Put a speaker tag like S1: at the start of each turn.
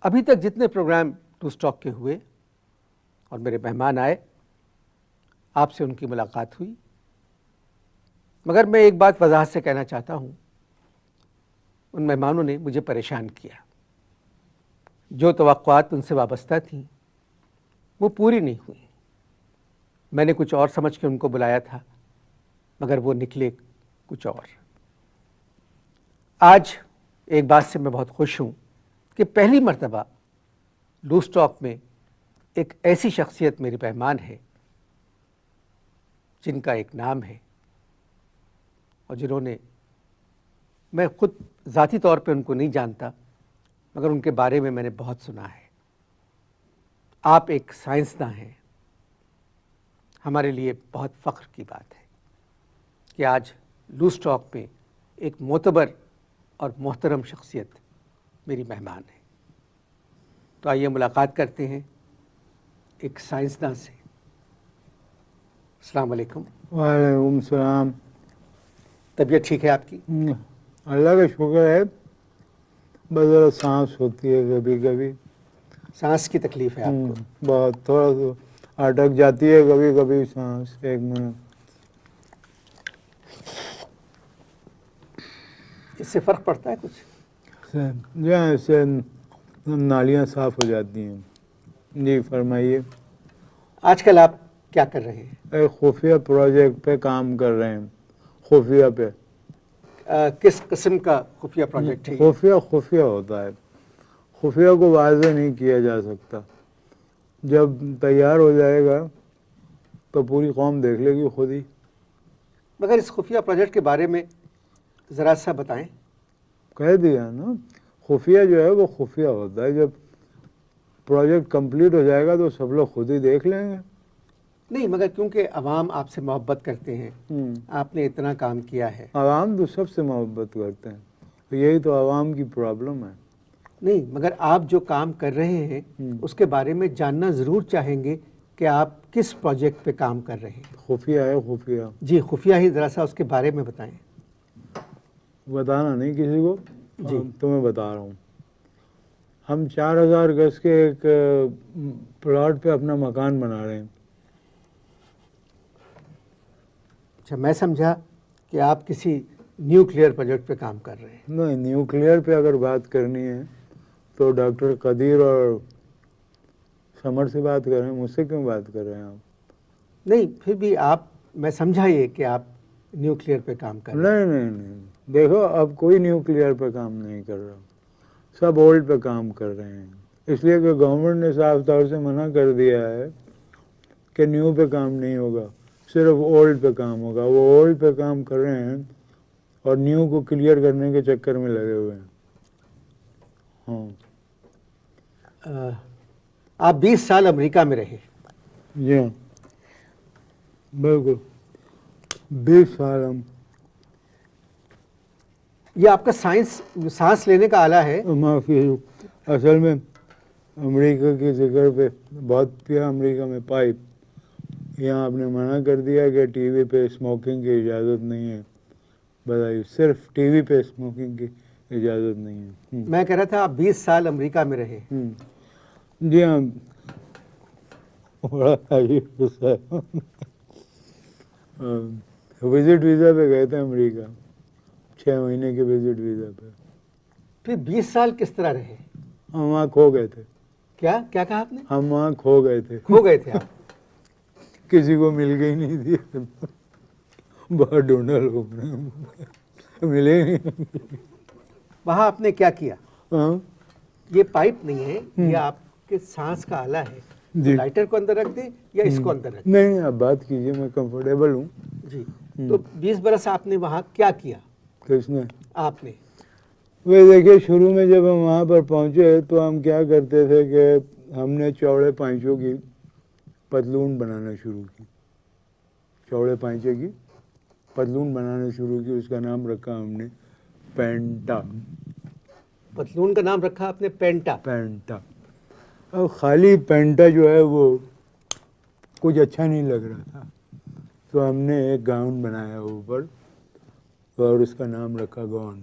S1: ابھی تک جتنے پروگرام ٹو اسٹاک کے ہوئے اور میرے مہمان آئے، آپ سے ان کی ملاقات ہوئی، مگر میں ایک بات وضاحت سے کہنا چاہتا ہوں، ان مہمانوں نے مجھے پریشان کیا۔ جو توقعات ان سے وابستہ تھیں وہ پوری نہیں ہوئی۔ میں نے کچھ اور سمجھ کے ان کو بلایا تھا، مگر وہ نکلے کچھ اور۔ آج ایک بات سے میں بہت خوش ہوں کہ پہلی مرتبہ لوز ٹاک میں ایک ایسی شخصیت میری مہمان ہے جن کا ایک نام ہے اور جنہوں نے، میں خود ذاتی طور پہ ان کو نہیں جانتا مگر ان کے بارے میں نے بہت سنا ہے۔ آپ ایک سائنسداں ہیں۔ ہمارے لیے بہت فخر کی بات ہے کہ آج لوز ٹاک میں ایک معتبر اور محترم شخصیت میری مہمان ہے۔ تو آئیے ملاقات کرتے ہیں ایک سائنسداں سے۔ السلام علیکم۔
S2: وعلیکم السلام۔
S1: طبیعت ٹھیک ہے آپ کی؟
S2: اللہ کا شکر ہے، بس ذرا سانس ہوتی ہے کبھی کبھی،
S1: سانس کی تکلیف ہے آپ کو؟
S2: بہت، تھوڑا سا اٹک جاتی ہے کبھی کبھی سانس۔ ایک منٹ۔
S1: اس سے فرق پڑتا ہے کچھ؟
S2: جہاں اس سے نالیاں صاف ہو جاتی ہیں۔ جی فرمائیے۔
S1: آج کل آپ کیا کر رہے ہیں؟
S2: ایک خفیہ پروجیکٹ پہ کام کر رہے ہیں، خفیہ پہ۔
S1: کس قسم کا خفیہ پروجیکٹ ہے؟
S2: خفیہ ہوتا ہے، خفیہ کو واضح نہیں کیا جا سکتا۔ جب تیار ہو جائے گا تو پوری قوم دیکھ لے گی خود ہی۔
S1: مگر اس خفیہ پروجیکٹ کے بارے میں ذرا سا بتائیں۔
S2: کہہ دیا نا، خفیہ جو ہے وہ خفیہ ہوتا ہے، جب پروجیکٹ کمپلیٹ ہو جائے گا تو سب لوگ خود ہی دیکھ لیں گے۔
S1: نہیں، مگر کیونکہ عوام آپ سے محبت کرتے ہیں، آپ نے اتنا کام کیا ہے۔
S2: عوام تو سب سے محبت کرتے ہیں، یہی تو عوام کی پرابلم ہے۔
S1: نہیں، مگر آپ جو کام کر رہے ہیں اس کے بارے میں جاننا ضرور چاہیں گے کہ آپ کس پروجیکٹ پہ کام کر رہے ہیں۔
S2: خفیہ ہے، خفیہ۔
S1: جی خفیہ ہی، ذرا سا اس کے بارے میں بتائیں۔
S2: بتانا نہیں کسی کو،
S1: جی
S2: تمہیں بتا رہا ہوں۔ ہم 4000 گز کے ایک پلاٹ پہ اپنا مکان بنا رہے ہیں۔
S1: اچھا، میں سمجھا کہ آپ کسی نیوکلیئر پروجیکٹ پہ کام کر رہے ہیں۔
S2: نہیں، نیوکلیئر پہ اگر بات کرنی ہے تو ڈاکٹر قدیر اور سمر سے بات کر رہے ہیں، مجھ سے کیوں بات کر رہے ہیں آپ؟
S1: نہیں، پھر بھی آپ، میں سمجھا یہ کہ آپ نیوکلیئر پہ کام کر رہے ہیں۔
S2: نہیں، دیکھو اب کوئی نیوکلیئر پہ کام نہیں کر رہا، سب اولڈ پہ کام کر رہے ہیں، اس لیے کہ گورنمنٹ نے صاف طور سے منع کر دیا ہے کہ نیو پہ کام نہیں ہوگا، صرف اولڈ پہ کام ہوگا۔ وہ اولڈ پہ کام کر رہے ہیں اور نیو کو کلیئر کرنے کے چکر میں لگے ہوئے ہیں۔ ہاں،
S1: آپ 20 سال امریکہ میں رہے؟
S2: جی ہاں، بالکل 20 سال۔ ہم
S1: یہ آپ کا سانس لینے کا آلہ ہے؟
S2: معافی، اصل میں امریکہ کے ذکر پہ بہت کیا، امریکہ میں پائپ، یہاں آپ نے منع کر دیا کہ ٹی وی پہ اسموکنگ کی اجازت نہیں ہے۔ بتائیے، صرف ٹی وی پہ اسموکنگ کی اجازت نہیں ہے۔
S1: میں کہہ رہا تھا آپ 20 سال امریکہ میں رہے؟
S2: جی ہاں، بڑا عجیب قصہ ہے۔ وزٹ ویزا پہ گئے تھے امریکہ، 6 مہینے کے وزٹ ویزا پہ۔
S1: پھر 20 سال کس طرح رہے؟
S2: ہم وہاں کھو گئے تھے۔
S1: کیا کہا آپ نے؟
S2: ہم وہاں کھو گئے تھے۔
S1: کھو گئے تھے آپ؟
S2: کسی کو مل گئی نہیں تھی، بہت ڈھونڈا لوگ نے، ملے ہی نہیں۔
S1: وہاں آپ نے کیا کیا؟
S2: ہاں
S1: یہ پائپ نہیں ہے، یہ آپ کے سانس کا آلہ ہے۔
S2: جی،
S1: لائٹر کو اندر رکھ دیں یا اس کو اندر رکھ دیں؟
S2: نہیں آپ بات کیجیے، میں کمفرٹیبل ہوں۔
S1: جی، تو 20 برس آپ نے وہاں کیا کیا؟
S2: کس نے؟
S1: آپ نے؟
S2: وہ دیکھیے، شروع میں جب ہم وہاں پر پہنچے تو ہم کیا کرتے تھے کہ ہم نے چوڑے پائنچوں کی پتلون بنانا شروع کی، چوڑے پائنچے کی پتلون بنانا شروع کی۔ اس کا نام رکھا ہم نے پینٹا۔
S1: پتلون کا نام رکھا آپ نے پینٹا؟
S2: پینٹا۔ اب خالی پینٹا جو ہے وہ کچھ اچھا نہیں لگ رہا تھا، تو ہم نے ایک گاؤن بنایا اوپر اور اس کا نام رکھا گون۔